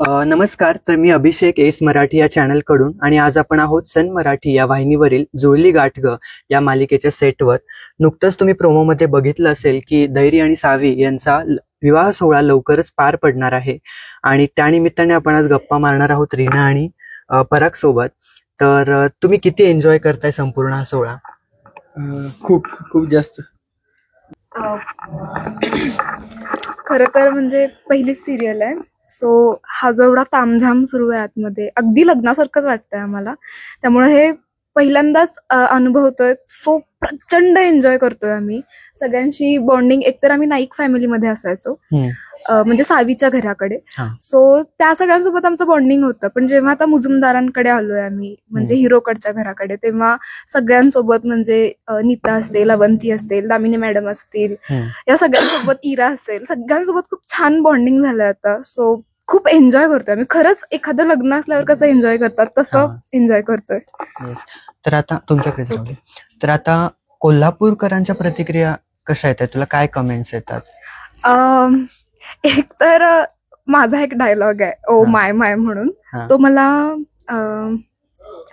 नमस्कार. तर मी अभिषेक एस मराठी या चॅनलकडून आणि आज आपण आहोत सन मराठी या वाहिनीवरील जुळली गाठ ग या मालिकेच्या सेटवर. नुकतंच तुम्ही प्रोमोमध्ये बघितलं असेल की धैर्य आणि सावी यांचा विवाह सोहळा लवकरच पार पडणार आहे आणि त्यानिमित्ताने आपण आज गप्पा मारणार आहोत रीना आणि पराग सोबत. तर तुम्ही किती एन्जॉय करताय संपूर्ण हा सोहळा? खूप खूप जास्त. खरं तर म्हणजे पहिलीच सिरियल आहे, सो हा जो एवढा तामझाम सुरू आहे आतमध्ये, अगदी लग्नासारखंच वाटतंय आम्हाला. त्यामुळे हे पहिल्यांदाच अनुभवतोय. सो प्रचंड एन्जॉय करतोय आम्ही. सगळ्यांशी बॉन्डिंग, एकतर आम्ही नाईक फॅमिलीमध्ये असायचो, म्हणजे सावीच्या घराकडे. सो त्या सगळ्यांसोबत आमचं बॉन्डिंग होतं. पण जेव्हा आता मुजुमदारांकडे आलोय आम्ही, म्हणजे हिरोकडच्या घराकडे, तेव्हा सगळ्यांसोबत म्हणजे नीता असेल, अवंती असेल, दामिनी मॅडम असतील, या सगळ्यांसोबत इरा असेल, सगळ्यांसोबत खूप छान बॉन्डिंग झालंय आता. सो खूप एन्जॉय करतोय आम्ही. खरंच एखादं लग्न असल्यावर कसं एन्जॉय करतात तसं एन्जॉय करतोय. तर आता तुमच्याकडे जाऊ दे. तर आता कोल्हापूरकरांच्या प्रतिक्रिया कशा येतात? तुला काय कमेंट्स येतात? एक तर माझा एक डायलॉग आहे, ओ माय माय म्हणून. तो मला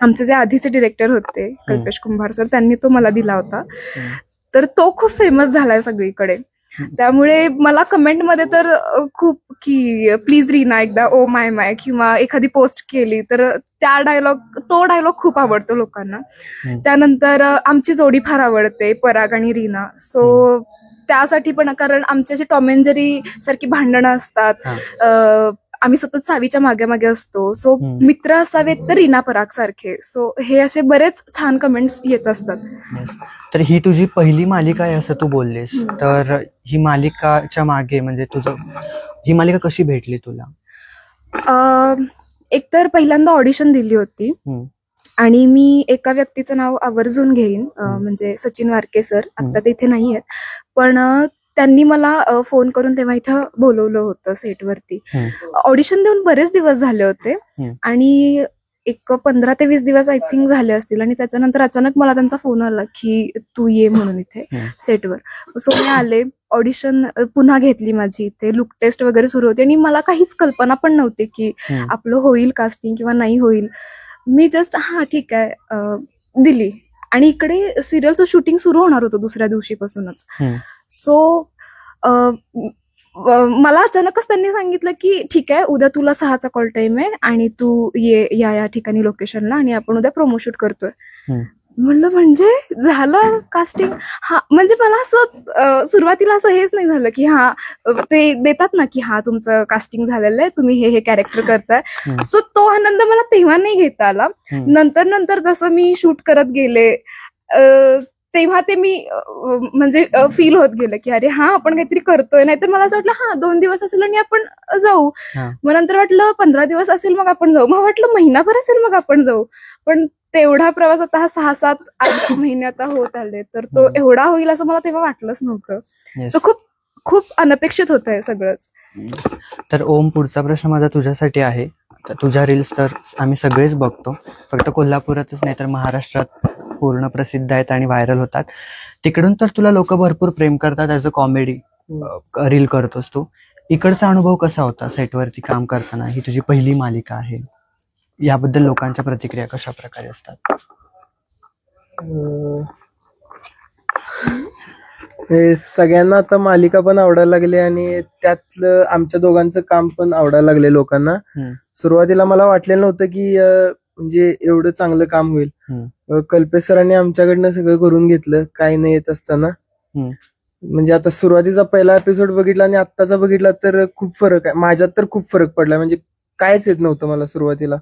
आमचे जे आधीचे डिरेक्टर होते कल्पेश कुंभार सर, त्यांनी तो मला दिला होता. तर तो खूप फेमस झालाय सगळीकडे. त्यामुळे मला कमेंटमध्ये तर खूप की प्लीज रीना एकदा ओ माय माय किंवा एखादी पोस्ट केली तर तो डायलॉग खूप आवडतो लोकांना. त्यानंतर आमची जोडी फार आवडते, पराग आणि रीना. सो त्यासाठी पण, कारण आमची अशी टॉम अँड जेरी सारखी भांडणं असतात, आम्ही सतत सावीच्या मागे मागे असतो. सो मित्र असावेत तर रीना पराग सारखे. सो हे असे बरेच छान कमेंट्स येत असतात. तर ही तुझी पहिली मालिका आहे असं तू बोललीस, तर ही मालिकाच्या मागे म्हणजे तुझं ही मालिका कशी भेटली तुला? एकतर पहिल्यांदा ऑडिशन दिली होती आणि मी एका व्यक्तीचं नाव आवर्जून घेईन, म्हणजे सचिन वारके सर. आता ते इथे नाही आहेत, पण त्यांनी मला फोन करून तेव्हा इथं बोलवलं होतं सेटवरती. ऑडिशन देऊन बरेच दिवस झाले होते आणि एक 15 ते 20 दिवस आय थिंक झाले असतील. आणि त्याच्यानंतर अचानक मला त्यांचा फोन आला की तू ये म्हणून इथे सेटवर. सो मी आले, ऑडिशन पुन्हा घेतली माझी इथे, लुक टेस्ट वगैरे सुरू होती आणि मला काहीच कल्पना पण नव्हती की आपलं होईल कास्टिंग किंवा नाही होईल. मी जस्ट ठीक आहे दिली आणि इकडे सिरियलचं शूटिंग सुरू होणार होतं दुसऱ्या दिवशीपासूनच. सो मला अचानकच त्यांनी सांगितलं की ठीक आहे, उद्या तुला 6चा कॉल टाइम आहे आणि तू ये या ठिकाणी लोकेशनला आणि आपण उद्या प्रोमो शूट करतोय. म्हणलं म्हणजे झालं कास्टिंग? म्हणजे मला असं सुरुवातीला असं हेच नाही झालं की ते देतात ना की तुमचं कास्टिंग झालेलं आहे, तुम्ही हे कॅरेक्टर करताय. सो तो आनंद मला तेव्हा नाही घेता आला. नंतर जसं मी शूट करत गेले तेव्हा ते मी म्हणजे फील होत गेलं की अरे आपण काहीतरी करतोय. नाहीतर मला असं वाटलं 2 दिवस असेल आणि आपण जाऊ. मग नंतर वाटलं 15 दिवस असेल मग आपण जाऊ. मग वाटलं महिनाभर असेल मग आपण जाऊ. पण तेवढा प्रवास आता 6-7-8 महिने आता होत आले, तर तो एवढा होईल असं मला तेव्हा वाटलंच नव्हतं. तर खूप खूप अनपेक्षित होतं हे सगळंच. तर ओम, पुढचा प्रश्न माझा तुझ्यासाठी आहे. तुझ्या रील्स तर आम्ही सगळेच बघतो, फक्त कोल्हापुरातच नाही तर महाराष्ट्रात पूर्ण प्रसिद्ध आहेत आणि व्हायरल होतात. तिकडून तर तुला लोक भरपूर प्रेम करतात, ॲज अ कॉमेडी रील करतोस तू. इकडचा अनुभव कसा होता सेटवरती काम करताना? ही तुझी पहिली मालिका आहे, याबद्दल लोकांच्या प्रतिक्रिया कशा प्रकारे असतात? हे सगळ्यांना आता मालिका पण आवडायला लागली आणि त्यातलं आमच्या दोघांचं काम पण आवडायला लागले लोकांना. सुरुवातीला मला वाटलेलं नव्हतं की म्हणजे एवढं चांगलं काम होईल. कल्पेश सरांनी आमच्याकडनं सगळं करून घेतलं काही नाही येत असताना. म्हणजे आता सुरुवातीचा पहिला एपिसोड बघितला आणि आत्ताचा बघितला तर खूप फरक आहे. माझ्यात तर खूप फरक पडला. म्हणजे कायच येत नव्हतं मला सुरुवातीला.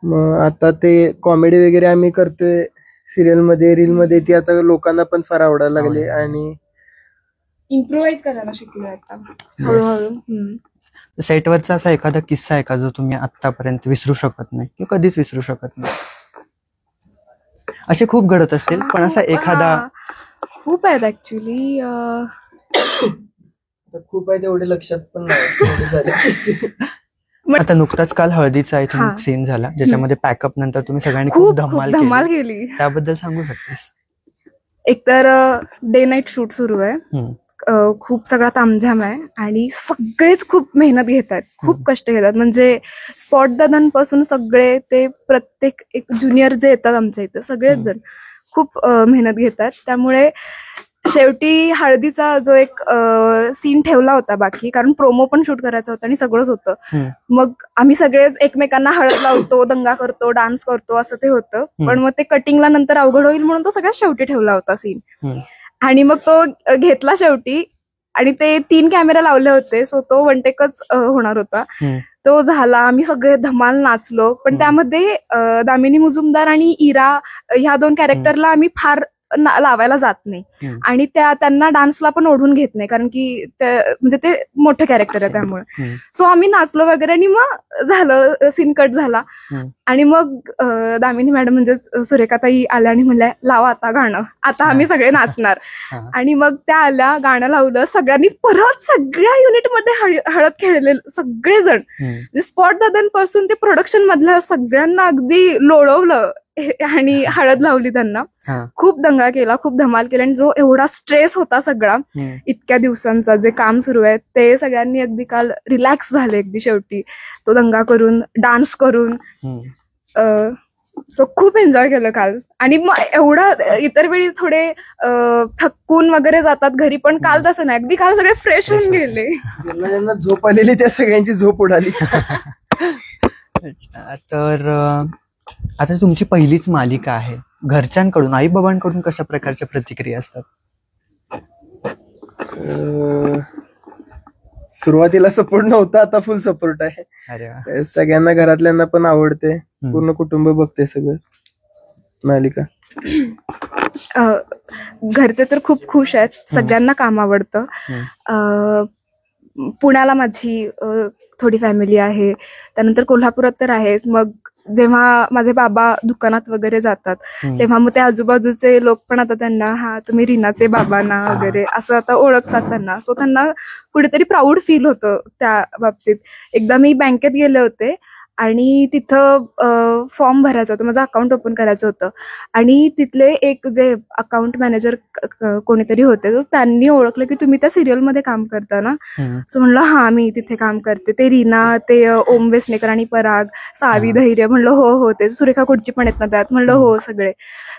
मग आता ते कॉमेडी वगैरे आम्ही करतोय सिरियल मध्ये, रील मध्ये, ती आता लोकांना पण फार आवडायला लागले आणि इम्प्रोव्हाइज करायला शिकलोय आता हळूहळू. सेटवरचा असा एखादा किस्सा आहे का जो तुम्ही आतापर्यंत विसरू शकत नाही किंवा कधीच विसरू शकत नाही? असे खूप घडत असतील, पण असा एखादा? खूप आहेत ऍक्च्युली. खूप आहे तेवढे लक्षात पण नाही. आता नुकताच काल हळदीचा आय थिंक सीन झाला, ज्याच्यामध्ये पॅकअप नंतर तुम्ही सगळ्यांनी खूप धमाल केली. त्याबद्दल सांगू शकतेस? एकतर डे नाईट शूट सुरू आहे, खूप सगळा तामझाम आहे आणि सगळेच खूप मेहनत घेत आहेत, खूप कष्ट घेतात. म्हणजे स्पॉट दादांपासून सगळे ते प्रत्येक एक ज्युनियर जे येतात आमच्या इथं सगळेच जण खूप मेहनत घेतात. त्यामुळे शेवटी हळदीचा जो एक सीन ठेवला होता बाकी, कारण प्रोमो पण शूट करायचा होता आणि सगळंच होतं. मग आम्ही सगळेच एकमेकांना हळद लावतो, दंगा करतो, डान्स करतो असं ते होतं. पण मग ते कटिंगला नंतर अवघड होईल म्हणून तो सगळ्यात शेवटी ठेवला होता सीन. आणि मग तो घेतला शेवटी आणि ते 3 कॅमेरा लावले होते, सो तो वन टेकच होणार होता. तो झाला, आम्ही सगळे धमाल नाचलो. पण त्यामध्ये दामिनी मुजुमदार आणि इरा ह्या 2 कॅरेक्टरला आम्ही फार लावायला जात नाही आणि त्यांना डान्सला पण ओढून घेत नाही, कारण की म्हणजे ते मोठे कॅरेक्टर आहे त्यामुळे. सो आम्ही नाचलो वगैरे आणि मग झालं, सीन कट झाला. आणि मग दामिनी मॅडम म्हणजे सुरेखाताई आल्या आणि म्हणल्या लावा आता गाणं, आता आम्ही सगळे नाचणार. आणि मग त्या आल्या, गाणं लावलं, सगळ्यांनी परत सगळ्या युनिटमध्ये हळद खेळले सगळेजण. स्पॉट दादांपासून ते प्रोडक्शन मधल्या सगळ्यांना अगदी लोळवलं आणि हळद लावली त्यांना. खूप दंगा केला, खूप धमाल केली. आणि जो एवढा स्ट्रेस होता सगळा इतक्या दिवसांचा, जे काम सुरू आहे ते सगळ्यांनी अगदी काल रिलॅक्स झाले अगदी शेवटी, तो दंगा करून, डान्स करून. सो खूप एन्जॉय केलं काल. आणि मग एवढा इतर वेळी थोडे थकून वगैरे जातात घरी, पण काल तसं नाही, अगदी काल सगळे फ्रेश होऊन गेले. ज्यांना झोप आलेली त्या सगळ्यांची झोप उडाली. तर आता तुमची पहिलीच मालिका आहे, घरच्यांकडून, आई बाबांकडून कशा प्रकारच्या प्रतिक्रिया असतात? सुरुवातीला सपोर्ट नव्हता, आता फुल सपोर्ट आहे. अरे वा. सगळ्यांना, घरातल्यांना पण आवडते, पूर्ण कुटुंब बघते सगळं मालिका. घरचे तर खूप खुश आहेत, सगळ्यांना काम आवडतं. पुण्याला माझी थोडी फॅमिली आहे, त्यानंतर कोल्हापुरात तर आहेच. मग जेव्हा माझे बाबा दुकानात वगैरे जातात तेव्हा मग ते आजूबाजूचे लोक पण आता त्यांना हा तुम्ही रीनाचे बाबा ना वगैरे असं आता ओळखतात त्यांना. सो त्यांना कुठेतरी प्राऊड फील होतं त्या बाबतीत. एकदा मी बँकेत गेले होते आणि तिथं फॉर्म भरायचा होता, माझं अकाउंट ओपन करायचं होतं. आणि तिथले एक जे अकाउंट मॅनेजर कोणीतरी होते, त्यांनी ओळखलं की तुम्ही त्या सिरियलमध्ये काम करता ना. सो म्हणलं हा मी तिथे काम करते, ते रीना, ते ओम वेसनेकर आणि पराग, सावी धैर्य. म्हणलं हो ते सुरेखा कुडची पण येत ना त्यात. म्हणलं हो सगळे.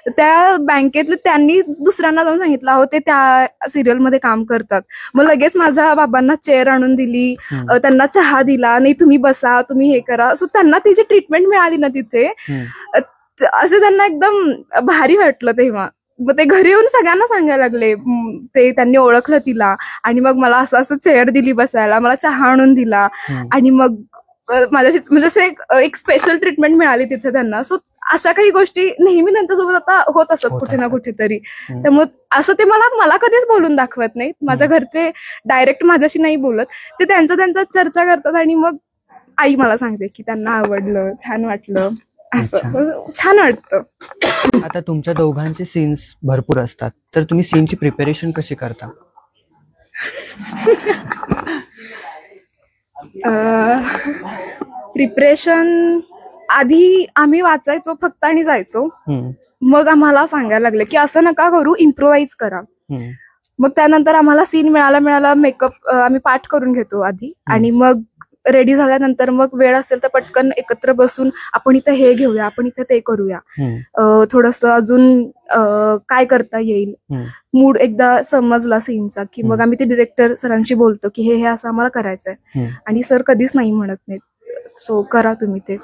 त्या बँकेतले त्यांनी दुसऱ्यांना जाऊन सांगितलं हो ते त्या सिरियलमध्ये काम करतात. मग लगेच माझ्या बाबांना चेअर आणून दिली, त्यांना चहा दिला, नाही तुम्ही बसा, तुम्ही हे करा. सो त्यांना ती जी ट्रीटमेंट मिळाली ना तिथे, असं त्यांना एकदम भारी वाटलं तेव्हा. मग ते घरी येऊन सगळ्यांना सांगायला लागले, ते त्यांनी ओळखलं तिला आणि मग मला असं चेअर दिली बसायला, मला चहा आणून दिला आणि मग माझ्याशी म्हणजे एक स्पेशल ट्रीटमेंट मिळाली तिथे त्यांना. सो अशा काही गोष्टी नेहमी त्यांच्यासोबत आता होत असत कुठे ना कुठेतरी. त्यामुळे असं ते मला कधीच बोलून दाखवत नाहीत. माझ्या घरचे डायरेक्ट माझ्याशी नाही बोलत, ते त्यांच्या चर्चा करतात आणि मग आई मला सांगते की त्यांना आवडलं, छान वाटलं, असं छान वाटतं. आता तुमच्या दोघांचे सीन्स भरपूर असतात, तर तुम्ही सीनची प्रिपरेशन कशी करता? प्रिपरेशन आधी आम्ही वाचायचो फक्त आणि जायचो. मग आम्हाला सांगायला लागले की असं नका करू, इम्प्रोवाइज करा. मग त्यानंतर आम्हाला सीन मिळाला मेकअप आम्ही पाठ करून घेतो आधी आणि मग रेडी झाल्यानंतर मग वेळ असेल तर पटकन एकत्र बसून आपण इथं हे घेऊया, आपण इथं ते करूया, थोडंसं अजून काय करता येईल, मूड एकदा समजला सीनचा की मग आम्ही ते डिरेक्टर सरांशी बोलतो की हे असं आम्हाला करायचंय आणि सर कधीच नाही म्हणत नाहीत, सो करा तुम्ही ते.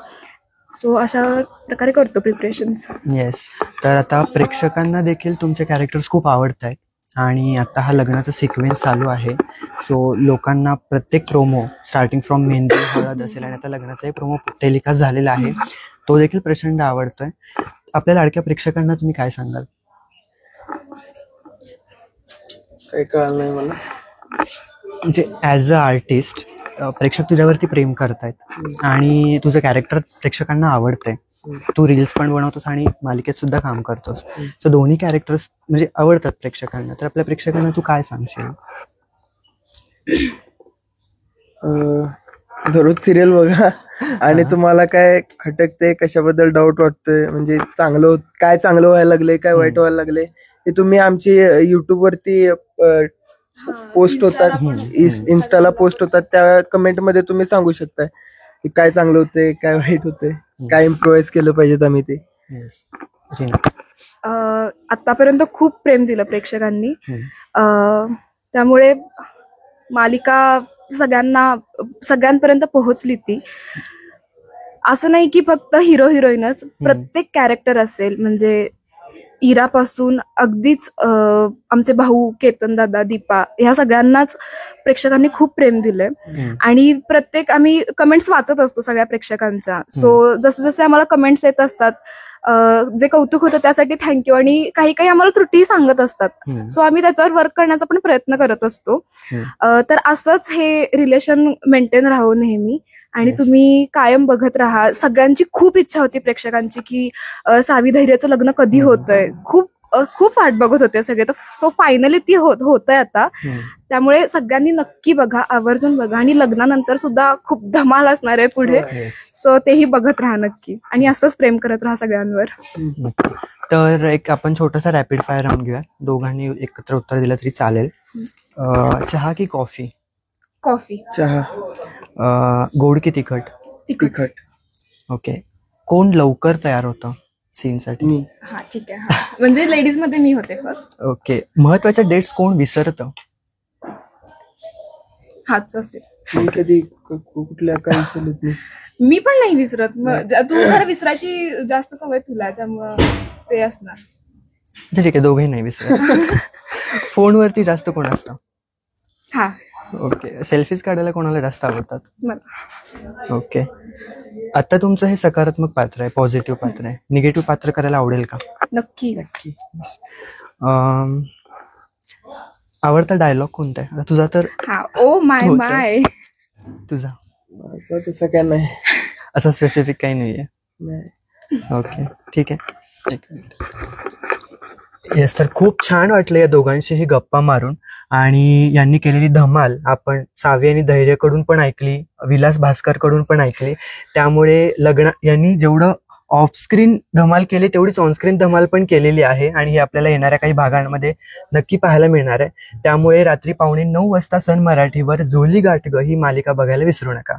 सो अशा प्रकारे करतो प्रिपरेशन्स. येस. तर आता प्रेक्षकांना देखील तुमचे कॅरेक्टर्स खूप आवडत आहेत आणि आता हा लग्नाचा सिक्वेन्स चालू आहे. सो लोकांना प्रत्येक प्रोमो स्टार्टिंग फ्रॉम मेहंदी, हळद असेल आणि आता लग्नाचाही प्रोमो टेलिकास्ट झालेला आहे, तो देखील प्रचंड आवडतोय. आपल्या लाडक्या प्रेक्षकांना तुम्ही काय सांगाल? काही कळलं नाही मला. म्हणजे ॲज अ आर्टिस्ट प्रेक्षक तुझ्यावरती प्रेम करतायत आणि तुझं कॅरेक्टर प्रेक्षकांना आवडतंय. तू रील्स पण बनवतोस आणि मालिकेत सुद्धा काम करतोस. सो दोन्ही कॅरेक्टर्स म्हणजे आवडतात प्रेक्षकांना. तर आपल्या प्रेक्षकांना तू काय सांगशील? दररोज सिरियल बघा आणि तुम्हाला काय खटकते, कशाबद्दल डाऊट वाटतोय, म्हणजे काय चांगलं व्हायला लागले, काय वाईट व्हायला लागले, हे तुम्ही आमची युट्यूब वरती पोस्ट होतात, इन्स्टाला पोस्ट होतात, त्या कमेंट मध्ये तुम्ही सांगू शकताय की काय चांगलं होतंय, काय वाईट होतंय, काय इम्प्रोवाइज केलं पाहिजेत आम्ही ते. आतापर्यंत खूप प्रेम दिलं प्रेक्षकांनी. त्यामुळे मालिका सगळ्यांपर्यंत पोहोचली ती. असं नाही की फक्त हिरो हिरोईनच, प्रत्येक कॅरेक्टर असेल, म्हणजे इरापासून अगदीच आमचे भाऊ केतन दादा, दीपा, ह्या सगळ्यांनाच प्रेक्षकांनी खूप प्रेम दिलंय. आणि प्रत्येक आम्ही कमेंट्स वाचत असतो सगळ्या प्रेक्षकांच्या. सो जसे जसे आम्हाला कमेंट्स येत असतात, जे कौतुक होतं त्यासाठी थँक्यू, आणि काही काही आम्हाला त्रुटी सांगत असतात. सो आम्ही त्याच्यावर वर्क करण्याचा पण प्रयत्न करत असतो. तर असंच हे रिलेशन मेंटेन राहू नेहमी, आणि तुम्ही कायम बघत राहा. सगळ्यांची खूप इच्छा होती प्रेक्षकांची की सावी धैर्याचं लग्न कधी होतंय, खूप खूप वाट बघत होते सगळे. तर सो फायनली ती होतंय आता. त्यामुळे सगळ्यांनी नक्की बघा, आवर्जून बघा, आणि लग्नानंतर सुद्धा खूप धमाल असणार आहे पुढे. सो तेही बघत राहा नक्की, आणि असंच प्रेम करत राहा सगळ्यांवर. तर एक आपण छोटासा रॅपिड फायर राऊंड घेऊया, दोघांनी एकत्र उत्तर दिलं तरी चालेल. चहा की कॉफी? कॉफी. चहा. गोड की तिखट? तिखट. ओके. कोण लवकर तयार होतं सीनसाठी? मी. हा ठीक आहे. म्हणजे लेडीज मध्ये मी होते फर्स्ट. ओके. महत्वाच्या डेट्स कोण विसरतं? हाच असेल. मी कधी कुठल्या काय विसरत नाही. मी पण नाही विसरत. तू खरं विसरायची जास्त सवय तुला आहे, त्यामुळं ते असणार. ठीक आहे, दोघेही नाही विसरत. फोनवरती जास्त कोण असतं? हा. ओके. सेल्फीज काढायला कोणाला जास्त आवडतात? मला. ओके. आता तुमचं हे सकारात्मक पात्र आहे, पॉझिटिव्ह पात्र आहे. निगेटिव्ह पात्र करायला आवडेल का? नक्की. आवडता डायलॉग कोणता आहे? तुझा तर हा. ओ माय तोच आहे. माय. तुझा असं तसं काय नाही. असं स्पेसिफिक काही नाहीये. नाही. ओके, ठीक आहे. एक मिनिट. येस, तर खूप छान वाटलं या दोघांशीही गप्पा मारून, आणि यांनी केलेली धमाल आपण सावी आणि धैर्यकडून पण ऐकली, विलास भास्करकडून पण ऐकली. त्यामुळे यांनी जेवढं ऑफस्क्रीन धमाल केली तेवढीच ऑनस्क्रीन धमाल पण केलेली आहे, आणि हे आपल्याला येणाऱ्या काही भागांमध्ये नक्की पाहायला मिळणार आहे. त्यामुळे रात्री 8:45 वाजता सन मराठीवर जुळली गाठ ग ही मालिका बघायला विसरू नका.